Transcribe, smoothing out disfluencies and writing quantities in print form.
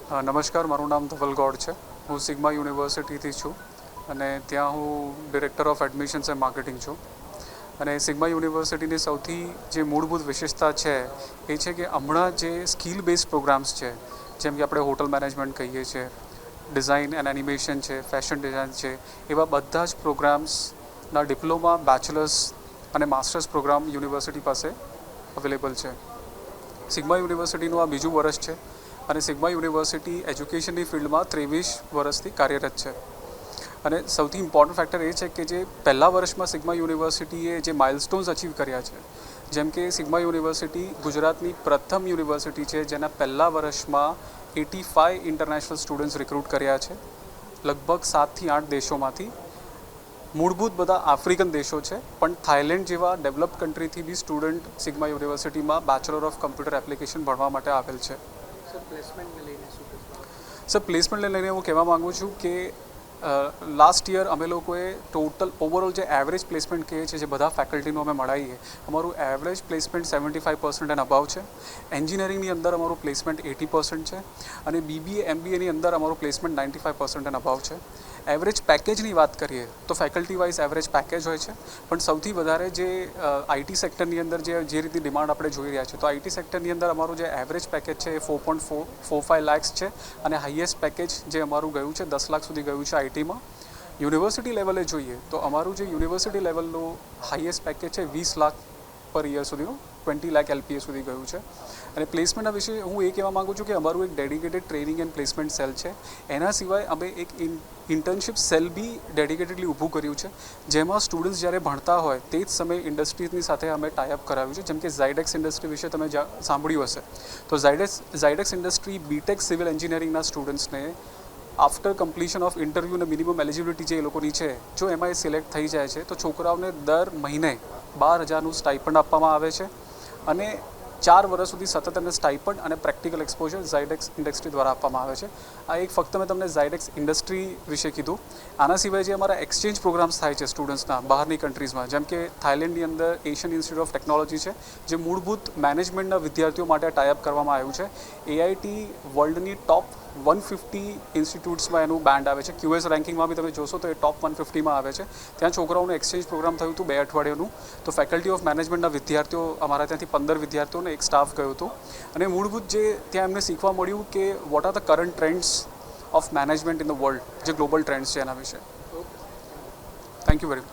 નમસ્કાર, મારું નામ ધવલ ગૌડ છે. હું સિગ્મા યુનિવર્સિટીથી છું અને ત્યાં હું director of admissions and marketing છું. અને સિગ્મા યુનિવર્સિટીની સૌથી જે મૂળભૂત વિશેષતા છે એ છે કે હમણાં જે સ્કિલ બેઝડ પ્રોગ્રામ્સ છે, જેમ કે આપણે હોટલ મેનેજમેન્ટ કહીએ છીએ, ડિઝાઇન એન્ડ એનિમેશન છે, ફેશન ડિઝાઇન છે, એવા બધા જ પ્રોગ્રામ્સના ડિપ્લોમા, બેચલર્સ અને માસ્ટર્સ પ્રોગ્રામ યુનિવર્સિટી પાસે અવેલેબલ છે. સિગ્મા યુનિવર્સિટીનું આ બીજું વર્ષ છે અને સિગ્મા યુનિવર્સિટી એજ્યુકેશનની ફિલ્ડમાં 23 વર્ષથી કાર્યરત છે. અને સૌથી ઇમ્પોર્ટન્ટ ફેક્ટર એ છે કે જે પહેલા વર્ષમાં સિગ્મા યુનિવર્સિટીએ જે માઇલસ્ટોન્સ અચીવ કર્યા છે, જેમ કે સિગ્મા યુનિવર્સિટી ગુજરાતની પ્રથમ યુનિવર્સિટી છે જેના પહેલા વર્ષમાં 85 ઇન્ટરનેશનલ સ્ટુડન્ટ્સ રિક્રુટ કર્યા છે, લગભગ 7થી 8 દેશોમાંથી. મૂળભૂત બધા આફ્રિકન દેશો છે, પણ થાઇલેન્ડ જેવા ડેવલપ કન્ટ્રીથી બી સ્ટુડન્ટ સિગ્મા યુનિવર્સિટીમાં બેચલર ઓફ કમ્પ્યુટર એપ્લિકેશન ભણવા માટે આવેલ છે. સર, પ્લેસમેન્ટને લઈને હું કહેવા માગું છું કે લાસ્ટ યર અમે લોકોએ ટોટલ ઓવરઓલ જે એવરેજ પ્લેસમેન્ટ કહીએ છીએ, જે બધા ફેકલ્ટીનું અમે મળાવીએ, અમારું એવરેજ પ્લેસમેન્ટ 75% એન્ડ અબાવ છે. એન્જિનિયરિંગની અંદર અમારું પ્લેસમેન્ટ 80% છે અને BBA MBAની અંદર અમારું પ્લેસમેન્ટ 95% એન્ડ અબાવ છે. એવરેજ પેકેજની વાત કરીએ તો ફેકલ્ટી વાઇઝ એવરેજ પેકેજ હોય છે, પણ સૌથી વધારે જે IT સેક્ટરની અંદર જે રીતની ડિમાન્ડ આપણે જોઈ રહ્યા છીએ, તો IT સેક્ટરની અંદર અમારું જે એવરેજ પેકેજ છે એ 4.45 લાખ છે અને હાઈએસ્ટ પેકેજ જે અમારું ગયું છે 10 લાખ સુધી ગયું છે ITમાં. યુનિવર્સિટી લેવલે જોઈએ તો અમારું જે યુનિવર્સિટી લેવલનું હાઈએસ્ટ પેકેજ છે 20 લાખ પર યર સુધીનું, 20 લાખ LPA સુધી ગયું છે. અને પ્લેસમેન્ટના વિશે હું એ કહેવા માગું છું કે અમારું એક dedicated training and placement cell છે. એના સિવાય અમે એક ઇન્ટર્નશિપ સેલ બી ડેડિકેટેડલી ઊભું કર્યું છે, જેમાં સ્ટુડન્ટ્સ જ્યારે ભણતા હોય તે જ સમયે ઇન્ડસ્ટ્રીઝની સાથે અમે ટાઈઅપ કરાવ્યું છે. જેમ કે ઝાયડેક્સ ઇન્ડસ્ટ્રી વિશે તમે સાંભળ્યું હશે, તો ઝાયડેક્સ ઇન્ડસ્ટ્રી BTech સિવિલ એન્જિનિયરિંગના સ્ટુડન્ટ્સને આફ્ટર કમ્પ્લીશન ઓફ ઇન્ટરવ્યૂ અને મિનિમમ એલિજિબિલિટી જે એ લોકોની છે, જો એમાં એ સિલેક્ટ થઈ જાય છે તો છોકરાઓને દર મહિને 12,000નું સ્ટાઇપન્ડ આપવામાં આવે છે અને 4 વર્ષ સુધી સતત એમને સ્ટાઇપન્ડ અને પ્રેક્ટિકલ એક્સપોઝર ઝાયડેક્સ ઇન્ડસ્ટ્રી દ્વારા આપવામાં આવે છે. આ એક ફક્ત મેં તમને ઝાયડેક્સ ઇન્ડસ્ટ્રી વિશે કીધું. આના સિવાય જે અમારા એક્સચેન્જ પ્રોગ્રામ્સ થાય છે સ્ટુડન્ટ્સના બહારની કન્ટ્રીઝમાં, જેમ કે થાઇલેન્ડની અંદર એશિયન ઇન્સ્ટિટ્યૂટ ઓફ ટેકનોલોજી છે, જે મૂળભૂત મેનેજમેન્ટના વિદ્યાર્થીઓ માટે ટાઈઅપ કરવામાં આવ્યું છે. AIT વર્લ્ડની ટોપ 150 ઇન્સ્ટિટ્યૂટ્સમાં એનું બેન્ડ આવે છે. QS રેન્કિંગમાં બી તમે જોશો તો એ ટોપ 150માં આવે છે. ત્યાં છોકરાઓનું એક્સચેન્જ પ્રોગ્રામ થયું હતું 2 અઠવાડિયાનું. તો ફેકલ્ટી ઓફ મેનેજમેન્ટના વિદ્યાર્થીઓ, અમારા ત્યાંથી 15 વિદ્યાર્થીઓને એક સ્ટાફ ગયું હતું અને મૂળભૂત જે ત્યાં એમને શીખવા મળ્યું કે what are the current trends of management in the world, જે ગ્લોબલ ટ્રેન્ડ્સ છે એના વિશે. Thank you very much.